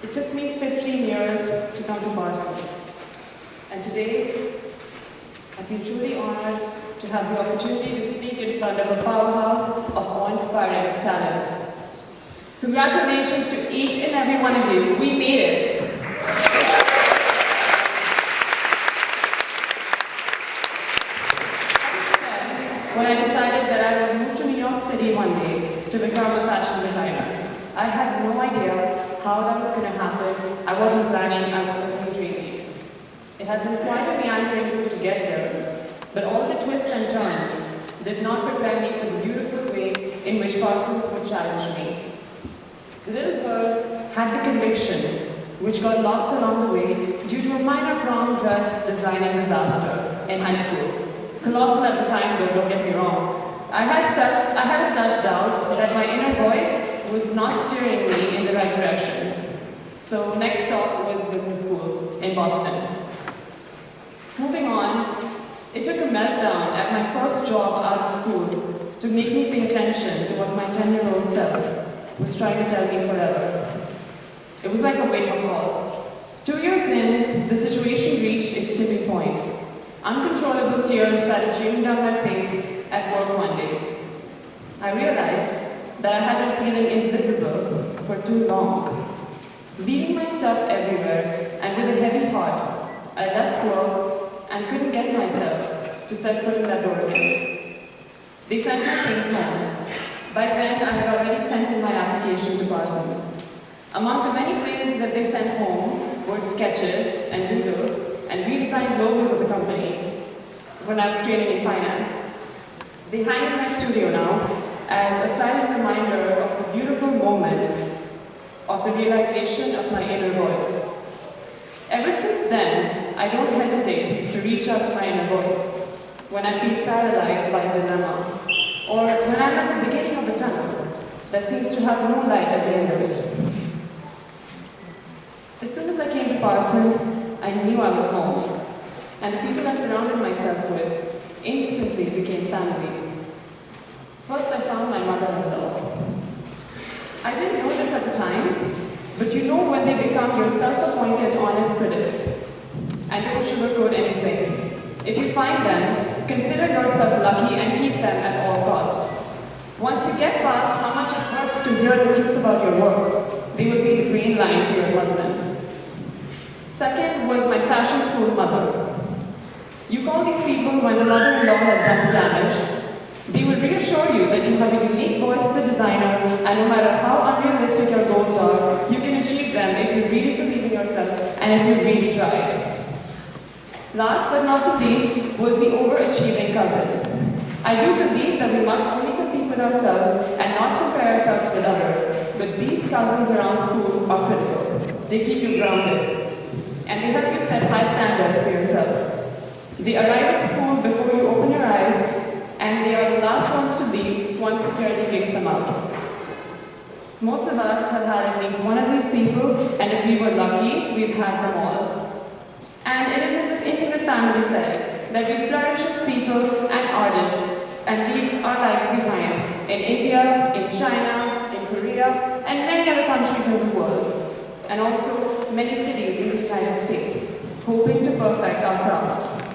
It took me 15 years to come to Parsons. And today, I feel truly honored to have the opportunity to speak in front of a powerhouse of awe-inspiring talent. Congratulations to each and every one of you. We made it. Instead, when I decided that I would move to New York City one day to become a fashion designer, I had no idea how that was going to happen. I wasn't planning, I was only dreaming. It has been quite a meandering route to get here, but all the twists and turns did not prepare me for the beautiful way in which Parsons would challenge me. The little girl had the conviction, which got lost along the way due to a minor prom dress designing disaster in high school. Colossal at the time though, don't get me wrong. I had a self-doubt that my inner voice was not steering me in the right direction. So next stop was business school in Boston. Moving on, it took a meltdown at my first job out of school to make me pay attention to what my 10-year-old self was trying to tell me forever. It was like a wake-up call. 2 years in, the situation reached its tipping point. Uncontrollable tears started streaming down my face at work one day. I realized that I had been feeling invisible for too long. Leaving my stuff everywhere and with a heavy heart, I left work and couldn't get myself to set foot in that door again. They sent my things home. By then, I had already sent in my application to Parsons. Among the many things that they sent home were sketches and doodles and redesigned logos of the company when I was training in finance. They hang in my studio now as a silent reminder of the beautiful moment of the realization of my inner voice. Ever since then, I don't hesitate to reach out to my inner voice when I feel paralyzed by a dilemma, or when I'm at the beginning of a tunnel that seems to have no light at the end of it. As soon as I came to Parsons, I knew I was home, and the people I surrounded myself with instantly became family. First, I found my mother-in-law. I didn't know this at the time, but you know when they become your self-appointed honest critics, and don't sugarcoat anything. If you find them, consider yourself lucky and keep them at all cost. Once you get past how much it hurts to hear the truth about your work, they will be the green line to your Muslim. Second was my fashion school mother. You call these people when the mother-in-law has done the damage. They will reassure you that you have a unique voice as a designer, and no matter how unrealistic your goals are, you can achieve them if you really believe in yourself and if you really try. Last but not the least was the overachieving cousin. I do believe that we must only compete with ourselves and not compare ourselves with others, but these cousins around school are critical. They keep you grounded, and they help you set high standards for yourself. They arrive at school before you open your eyes, and they are the last ones to leave once security kicks them out. Most of us have had at least one of these people, and if we were lucky, we've had them all. And it is in this intimate family setting that we flourish as people and artists and leave our lives behind in India, in China, in Korea, and many other countries in the world, and also many cities in the United States, hoping to perfect our craft.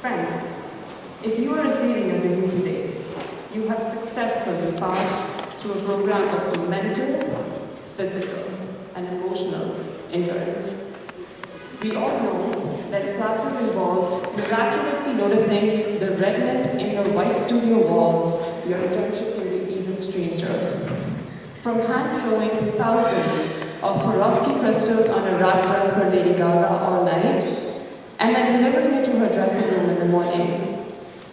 Friends, if you are receiving your degree today, you have successfully passed through a program of mental, physical, and emotional endurance. We all know that classes involve miraculously noticing the redness in your white studio walls. Your internship can be even stranger. From hand sewing thousands of Swarovski crystals on a wrap dress for Lady Gaga all night, and then delivering it to her dressing room in the morning,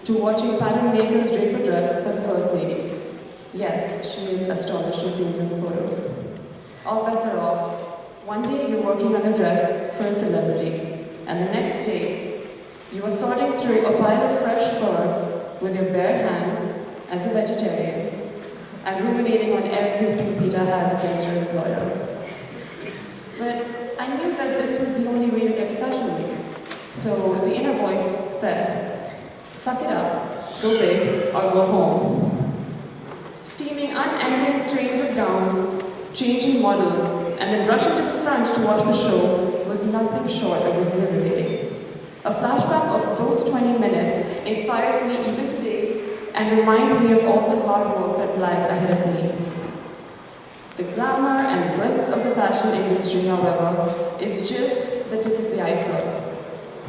to watching pattern makers drape a dress for the First Lady. Yes, she is astonished, she seems in the photos. All bets are off. One day you're working on a dress for a celebrity, and the next day you are sorting through a pile of fresh fur with your bare hands as a vegetarian and ruminating on everything PETA has against your employer. But I knew that this was the only way to get to Fashion Week. So the inner voice said, suck it up, go big, or go home. Steaming unending trains of gowns, changing models, and then rushing to the front to watch the show was nothing short of exhilarating. A flashback of those 20 minutes inspires me even today and reminds me of all the hard work that lies ahead of me. The glamour and glitz of the fashion industry, however, is just the tip of the iceberg.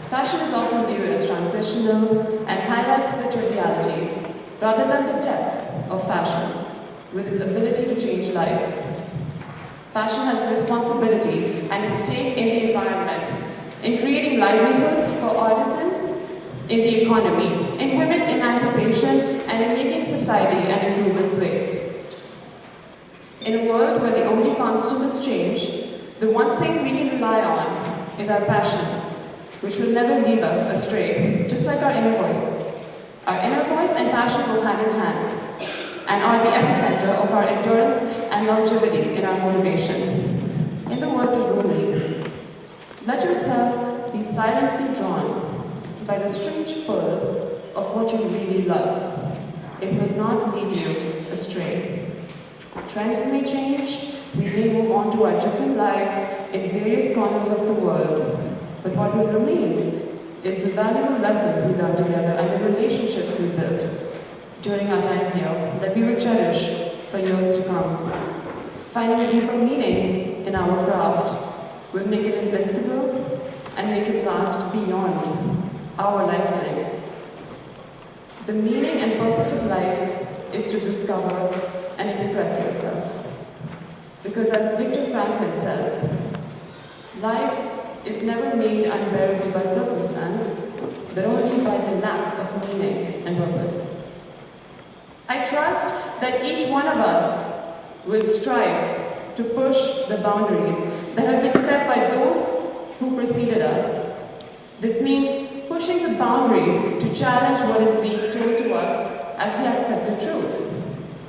Fashion is often viewed as transitional and highlights the trivialities rather than the depth of fashion, with its ability to change lives. Fashion has a responsibility and a stake in the environment, in creating livelihoods for artisans, in the economy, in women's emancipation, and in making society an inclusive place. In a world where the only constant is change, the one thing we can rely on is our passion, which will never lead us astray, just like our inner voice. Our inner voice and passion go hand in hand and are the epicenter of our endurance and longevity in our motivation. In the words of Rumi, let yourself be silently drawn by the strange pull of what you really love. It will not lead you astray. Trends may change, we may move on to our different lives in various corners of the world, but what will remain is the valuable lessons we learned together and the relationships we built during our time here that we will cherish for years to come. Finding a deeper meaning in our craft will make it invincible and make it last beyond our lifetimes. The meaning and purpose of life is to discover and express yourself. Because as Viktor Frankl says, life is never made unbearable by circumstance, but only by the lack of meaning and purpose. I trust that each one of us will strive to push the boundaries that have been set by those who preceded us. This means pushing the boundaries to challenge what is being told to us as the accepted truth.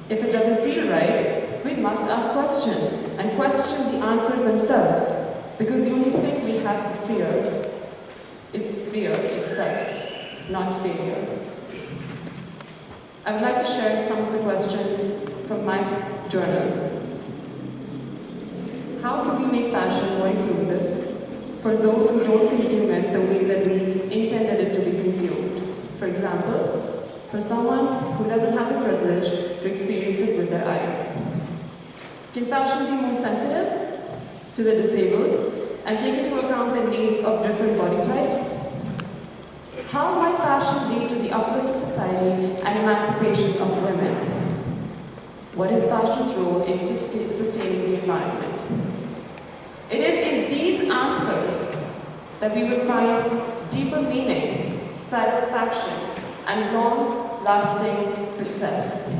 If it doesn't feel right, we must ask questions and question the answers themselves, because the only thing we have to fear is fear itself, not failure. I would like to share some of the questions from my journal. How can we make fashion more inclusive for those who don't consume it the way that we intended it to be consumed? For example, for someone who doesn't have the privilege to experience it with their eyes. Can fashion be more sensitive to the disabled and take into account the needs of different body types? How might fashion lead to the uplift of society and emancipation of women? What is fashion's role in sustaining the environment? It is in these answers that we will find deeper meaning, satisfaction, and long-lasting success.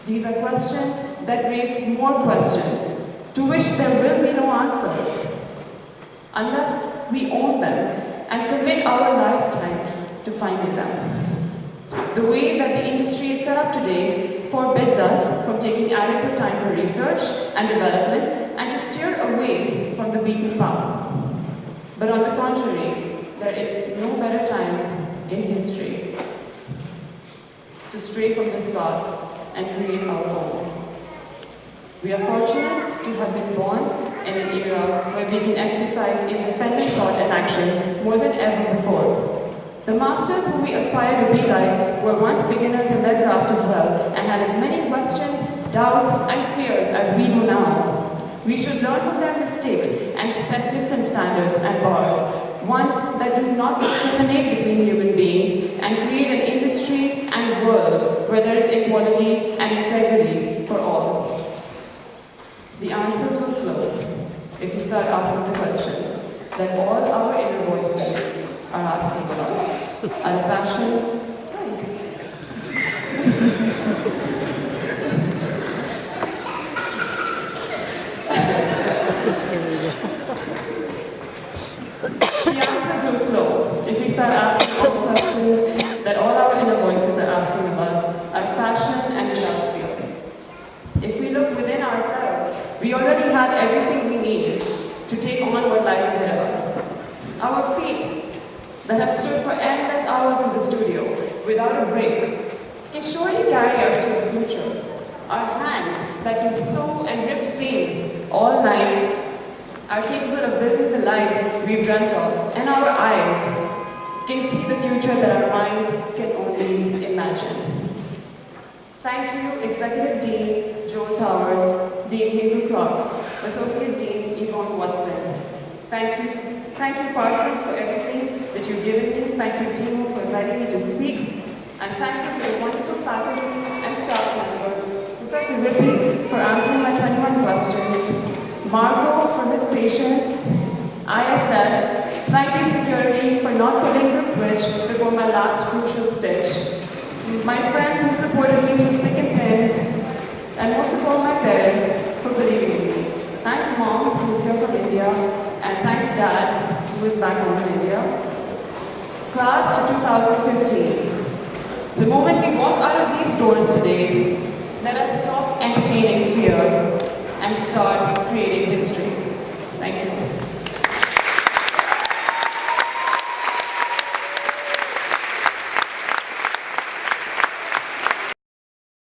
These are questions that raise more questions, to which there will be no answers, unless we own them and commit our lifetimes to finding them. The way that the industry is set up today forbids us from taking adequate time for research and development and to steer away from the beaten path. But on the contrary, there is no better time in history to stray from this path and create our own. We are fortunate to have been born in an era where we can exercise independent thought and action more than ever before. The masters who we aspire to be like were once beginners in their craft as well and had as many questions, doubts, and fears as we do now. We should learn from their mistakes and set different standards and bars, ones that do not discriminate between human beings and create an industry and world where there is equality and integrity for all. The answers will flow if we start asking the questions that all our inner voices are asking of us. Out of passion, the answers will flow if we start asking all the questions that all our inner voices are asking of us, out of passion and without fear. If we look within ourselves, we already have everything we need to take on what lies ahead of us. Our feet that have stood for endless hours in the studio without a break can surely carry us through the future. Our hands that can sew and rip seams all night are capable of building the lives we've dreamt of, and our eyes can see the future that our minds can only imagine. Thank you, Executive Dean Joel Towers, Dean Hazel Clark, Associate Dean Yvonne Watson. Thank you Parsons for everything that you've given me. Thank you Timo for inviting me to speak. I'm thankful to the wonderful faculty and staff members, Professor Rippey for answering my 21 questions, Marco for his patience, ISS, thank you security for not pulling the switch before my last crucial stitch, my friends who supported me through thick and thin, and most of all my parents for believing in me. Thanks Mom, who's here from India, and thanks Dad, who is back home in India. Class of 2015. The moment we walk out of these doors today, let us stop entertaining fear and start creating